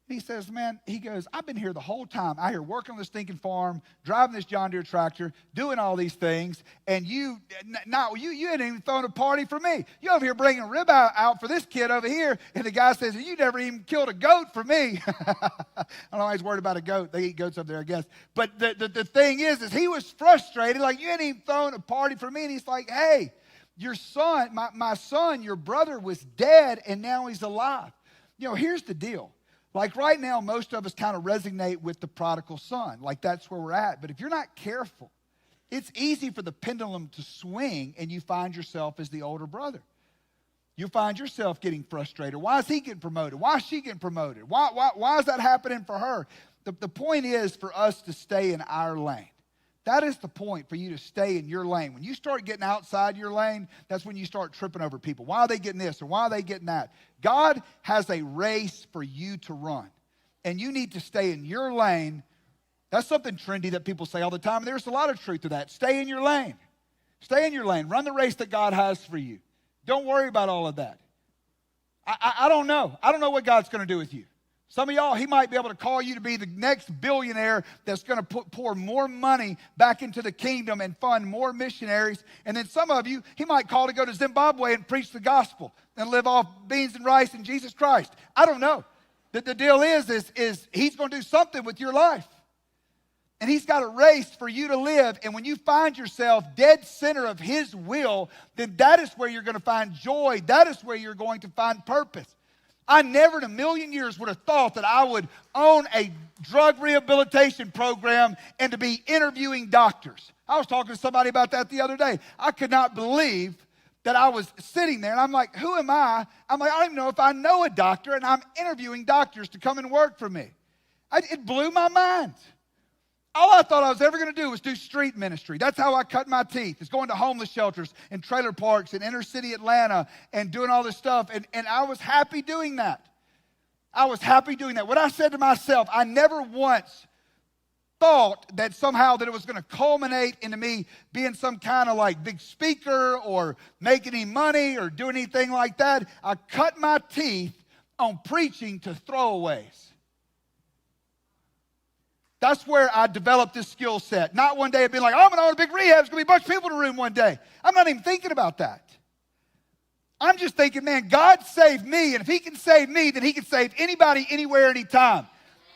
He says, man, he goes, I've been here the whole time. I here working on this stinking farm, driving this John Deere tractor, doing all these things, and you hadn't even thrown a party for me. You over here bringing a rib out for this kid over here, and the guy says, you never even killed a goat for me. I don't know why he's worried about a goat. They eat goats up there, I guess. But the thing is he was frustrated, like, you hadn't even thrown a party for me. And he's like, hey, your son, my son, your brother was dead, and now he's alive. You know, here's the deal. Like right now, most of us kind of resonate with the prodigal son. Like that's where we're at. But if you're not careful, it's easy for the pendulum to swing and you find yourself as the older brother. You find yourself getting frustrated. Why is he getting promoted? Why is she getting promoted? Why is that happening for her? The point is for us to stay in our lane. That is the point, for you to stay in your lane. When you start getting outside your lane, that's when you start tripping over people. Why are they getting this or why are they getting that? God has a race for you to run, and you need to stay in your lane. That's something trendy that people say all the time. There's a lot of truth to that. Stay in your lane. Stay in your lane. Run the race that God has for you. Don't worry about all of that. I don't know. I don't know what God's going to do with you. Some of y'all, he might be able to call you to be the next billionaire that's going to pour more money back into the kingdom and fund more missionaries. And then some of you, he might call to go to Zimbabwe and preach the gospel and live off beans and rice and Jesus Christ. I don't know. The deal is he's going to do something with your life. And he's got a race for you to live. And when you find yourself dead center of his will, then that is where you're going to find joy. That is where you're going to find purpose. I never in a million years would have thought that I would own a drug rehabilitation program and to be interviewing doctors. I was talking to somebody about that the other day. I could not believe that I was sitting there, and I'm like, who am I? I'm like, I don't even know if I know a doctor, and I'm interviewing doctors to come and work for me. It blew my mind. All I thought I was ever going to do was do street ministry. That's how I cut my teeth, is going to homeless shelters and trailer parks in inner city Atlanta and doing all this stuff. And I was happy doing that. I was happy doing that. What I said to myself, I never once thought that somehow that it was going to culminate into me being some kind of like big speaker or making any money or doing anything like that. I cut my teeth on preaching to throwaways. That's where I developed this skill set. Not one day I'd be like, oh, I'm going to own a big rehab. There's going to be a bunch of people in the room one day. I'm not even thinking about that. I'm just thinking, man, God saved me. And if he can save me, then he can save anybody, anywhere, anytime.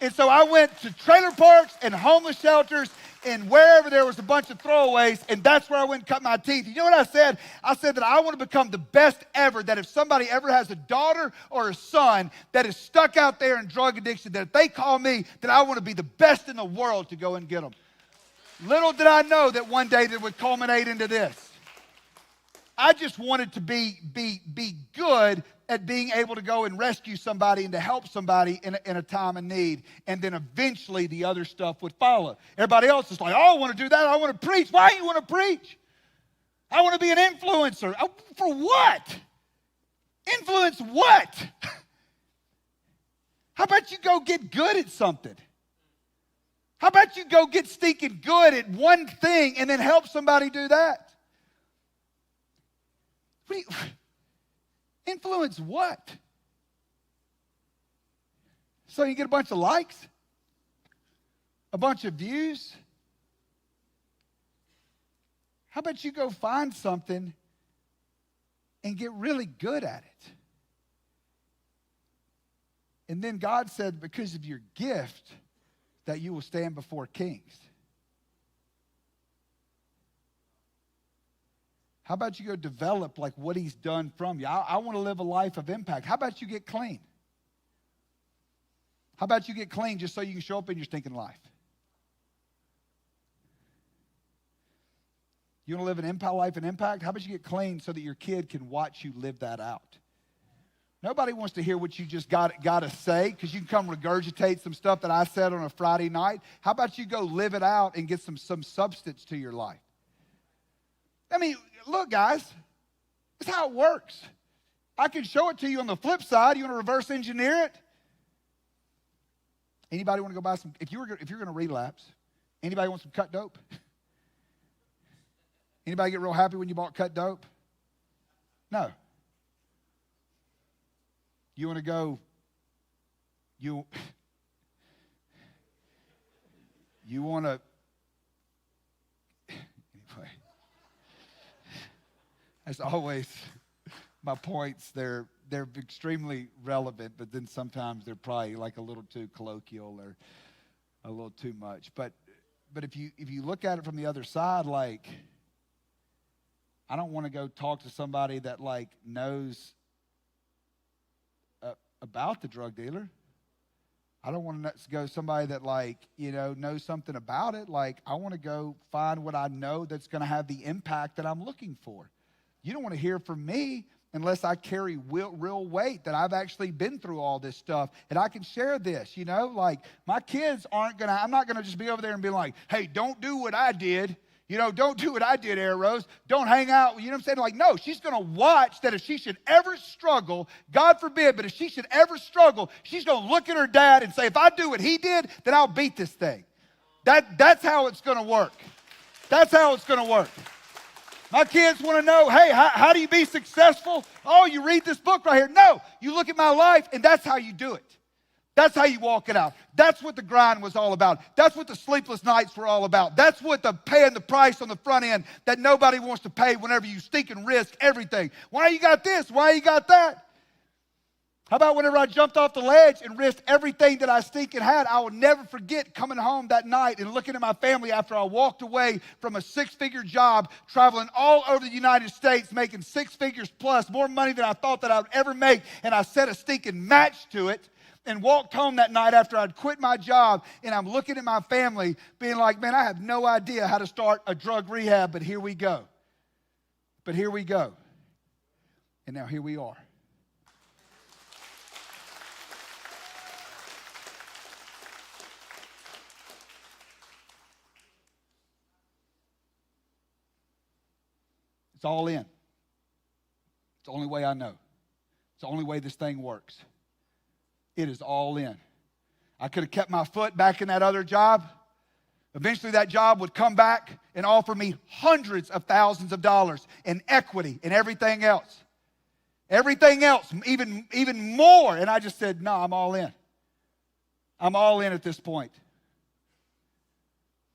And so I went to trailer parks and homeless shelters and wherever there was a bunch of throwaways, and that's where I went and cut my teeth. You know what I said? I said that I want to become the best ever, that if somebody ever has a daughter or a son that is stuck out there in drug addiction, that if they call me, that I want to be the best in the world to go and get them. Little did I know that one day that would culminate into this. I just wanted to be good at being able to go and rescue somebody and to help somebody in a time of need. And then eventually the other stuff would follow. Everybody else is like, oh, I want to do that. I want to preach. Why do you want to preach? I want to be an influencer. For what? Influence what? How about you go get good at something? How about you go get stinking good at one thing and then help somebody do that? Influence what? So you get a bunch of likes? A bunch of views? How about you go find something and get really good at it? And then God said, because of your gift, that you will stand before kings. How about you go develop like what he's done from you? I want to live a life of impact. How about you get clean? How about you get clean just so you can show up in your stinking life? You want to live an life and impact? How about you get clean so that your kid can watch you live that out? Nobody wants to hear what you just got to say, because you can come regurgitate some stuff that I said on a Friday night. How about you go live it out and get some substance to your life? I mean, look, guys, that's how it works. I can show it to you on the flip side. You want to reverse engineer it? Anybody want to go buy some? If you're going to relapse, anybody want some cut dope? Anybody get real happy when you bought cut dope? No. You want to go, you want to, anyway. As always, my points, they're extremely relevant, but then sometimes they're probably like a little too colloquial or a little too much. But if you look at it from the other side, like, I don't want to go talk to somebody that like knows about the drug dealer. I don't want to go somebody that like, knows something about it. Like, I want to go find what I know that's going to have the impact that I'm looking for. You don't want to hear from me unless I carry real weight, that I've actually been through all this stuff and I can share this, like my kids I'm not going to just be over there and be like, hey, don't do what I did. Don't do what I did, Arrows. Don't hang out. You know what I'm saying? Like, no, she's going to watch that if she should ever struggle, God forbid, but if she should ever struggle, she's going to look at her dad and say, if I do what he did, then I'll beat this thing. That's how it's going to work. That's how it's going to work. My kids want to know, hey, how do you be successful? Oh, you read this book right here. No, you look at my life, and that's how you do it. That's how you walk it out. That's what the grind was all about. That's what the sleepless nights were all about. That's what the paying the price on the front end that nobody wants to pay whenever you stinking risk everything. Why you got this? Why you got that? How about whenever I jumped off the ledge and risked everything that I stinking had? I will never forget coming home that night and looking at my family after I walked away from a 6-figure job, traveling all over the United States, making 6 figures plus, more money than I thought that I would ever make, and I set a stinking match to it. And walked home that night after I'd quit my job, and I'm looking at my family being like, man, I have no idea how to start a drug rehab, but here we go. And now here we are. It's all in. It's the only way I know. It's the only way this thing works. It is all in. I could have kept my foot back in that other job. Eventually that job would come back and offer me hundreds of thousands of dollars in equity and everything else. Everything else, even more. And I just said, no, I'm all in. I'm all in at this point.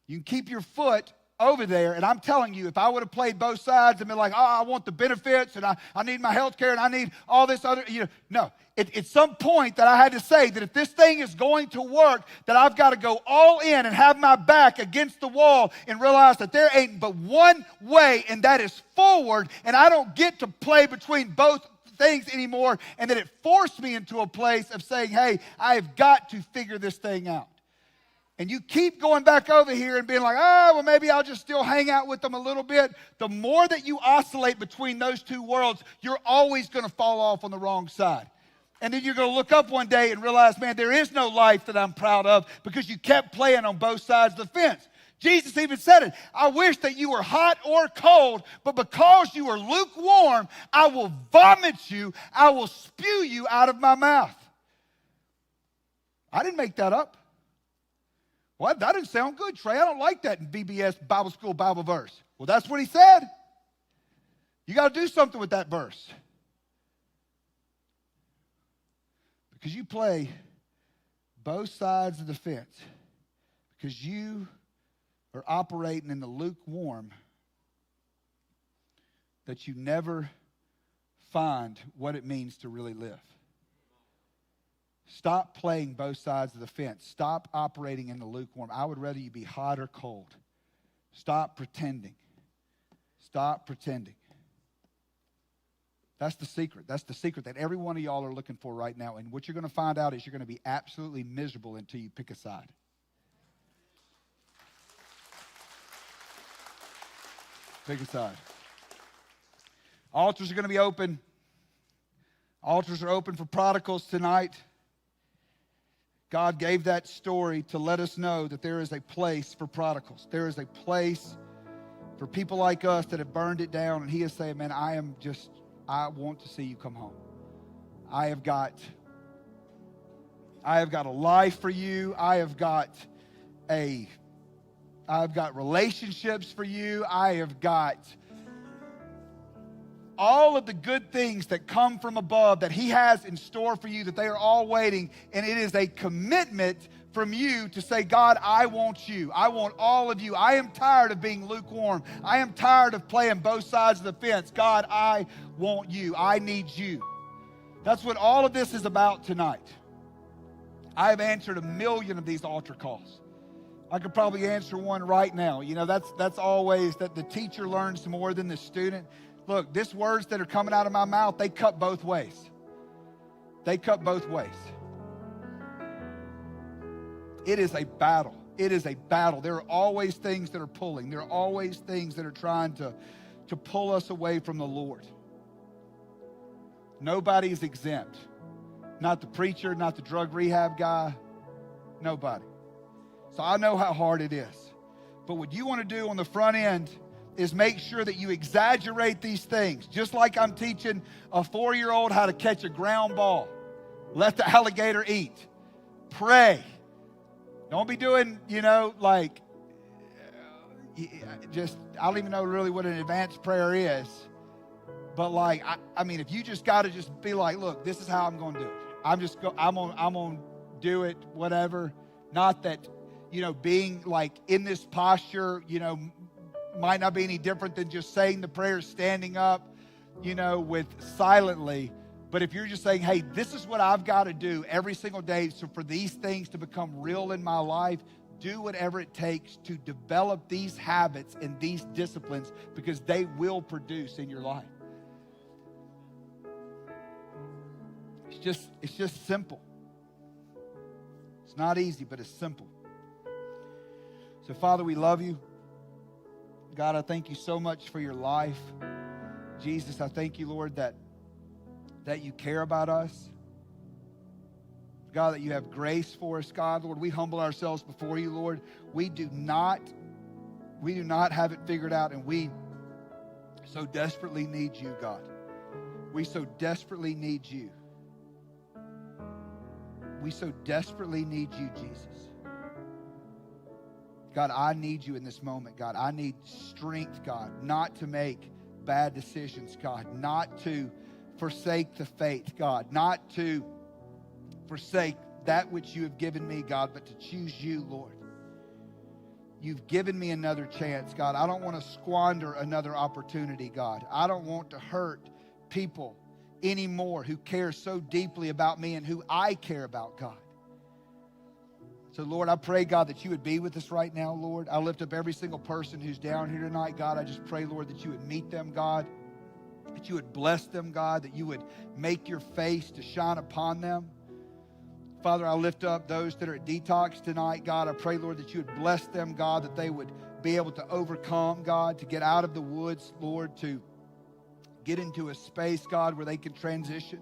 You can keep your foot over there, and I'm telling you, if I would have played both sides and been like, oh, I want the benefits, and I need my health care, and I need all this other, no. At some point that I had to say that if this thing is going to work, that I've got to go all in and have my back against the wall and realize that there ain't but one way, and that is forward, and I don't get to play between both things anymore, and that it forced me into a place of saying, hey, I have got to figure this thing out. And you keep going back over here and being like, well, maybe I'll just still hang out with them a little bit. The more that you oscillate between those two worlds, you're always going to fall off on the wrong side. And then you're going to look up one day and realize, man, there is no life that I'm proud of because you kept playing on both sides of the fence. Jesus even said it. I wish that you were hot or cold, but because you are lukewarm, I will vomit you. I will spew you out of my mouth. I didn't make that up. Well, that didn't sound good, Trey. I don't like that in BBS Bible School Bible verse. Well, that's what he said. You got to do something with that verse. Because you play both sides of the fence. Because you are operating in the lukewarm that you never find what it means to really live. Stop playing both sides of the fence. Stop operating in the lukewarm. I would rather you be hot or cold. Stop pretending. Stop pretending. That's the secret. That's the secret that every one of y'all are looking for right now. And what you're going to find out is you're going to be absolutely miserable until you pick a side. Pick a side. Altars are going to be open. Altars are open for prodigals tonight. God gave that story to let us know that there is a place for prodigals. There is a place for people like us that have burned it down. And he is saying, man, I want to see you come home. I have got a life for you. I've got relationships for you. I have got all of the good things that come from above that he has in store for you, that they are all waiting. And it is a commitment from you to say, God, I want you. I want all of you. I am tired of being lukewarm. I am tired of playing both sides of the fence. God, I want you. I need you. That's what all of this is about tonight. I have answered 1 million of these altar calls. I could probably answer one right now. You know, that's always that the teacher learns more than the student. Look, these words that are coming out of my mouth, they cut both ways. They cut both ways. It is a battle. It is a battle. There are always things that are pulling. There are always things that are trying to pull us away from the Lord. Nobody's exempt. Not the preacher, not the drug rehab guy, nobody. So I know how hard it is. But what you want to do on the front end is make sure that you exaggerate these things. Just like I'm teaching a 4-year-old how to catch a ground ball. Let the alligator eat. Pray. Don't be doing, I don't even know really what an advanced prayer is. But if you just got to just be like, look, this is how I'm going to do it. I'm going to do it, whatever. Not that, being in this posture, might not be any different than just saying the prayer, standing up, with silently. But if you're just saying, hey, this is what I've got to do every single day, so for these things to become real in my life, do whatever it takes to develop these habits and these disciplines, because they will produce in your life. It's just simple. It's not easy, but it's simple. So, Father, we love you. God, I thank you so much for your life. Jesus, I thank you, Lord, that you care about us. God, that you have grace for us, God. Lord, we humble ourselves before you, Lord. We do not have it figured out, and we so desperately need you, God. We so desperately need you. We so desperately need you, Jesus. God, I need you in this moment, God. I need strength, God, not to make bad decisions, God, not to forsake the faith, God, not to forsake that which you have given me, God, but to choose you, Lord. You've given me another chance, God. I don't want to squander another opportunity, God. I don't want to hurt people anymore who care so deeply about me and who I care about, God. So, Lord, I pray, God, that you would be with us right now, Lord. I lift up every single person who's down here tonight, God. I just pray, Lord, that you would meet them, God, that you would bless them, God, that you would make your face to shine upon them. Father, I lift up those that are at detox tonight, God. I pray, Lord, that you would bless them, God, that they would be able to overcome, God, to get out of the woods, Lord, to get into a space, God, where they can transition.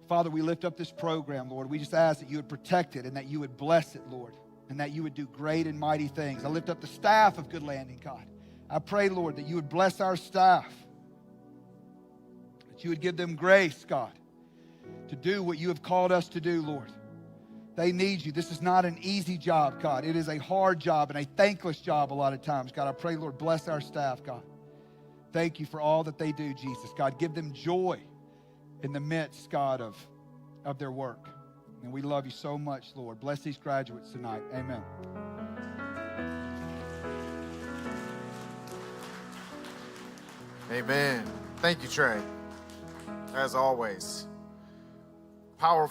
Father, we lift up this program, Lord. We just ask that you would protect it and that you would bless it, Lord, and that you would do great and mighty things. I lift up the staff of Good Landing, God. I pray, Lord, that you would bless our staff, that you would give them grace, God, to do what you have called us to do, Lord. They need you. This is not an easy job, God. It is a hard job and a thankless job a lot of times, God. I pray, Lord, bless our staff, God. Thank you for all that they do, Jesus. God, give them joy in the midst, God, of their work. And we love you so much, Lord. Bless these graduates tonight. Amen. Amen. Thank you, Trey. As always, powerful.